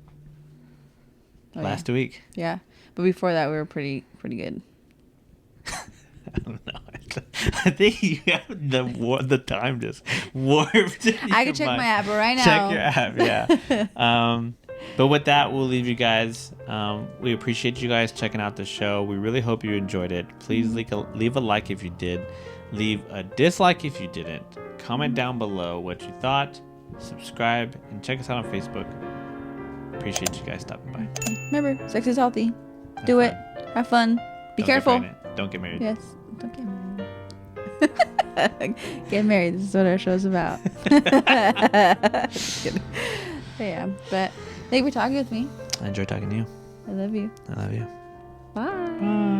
Last week. Yeah, but before that, we were pretty good. I don't know. I think you have the time just warped. I can check my app right now. Check your app, yeah. But with that, we'll leave you guys. We appreciate you guys checking out the show. We really hope you enjoyed it. Please leave a like if you did. Leave a dislike if you didn't. Comment down below what you thought. Subscribe and check us out on Facebook. Appreciate you guys stopping by. Remember, sex is healthy. Do it. Have fun. Be careful. Don't get married. Yes. Don't get married. Get married. This is what our show's about. Just kidding. Yeah, but thank you for talking with me. I enjoy talking to you. I love you. I love you. Bye. Bye.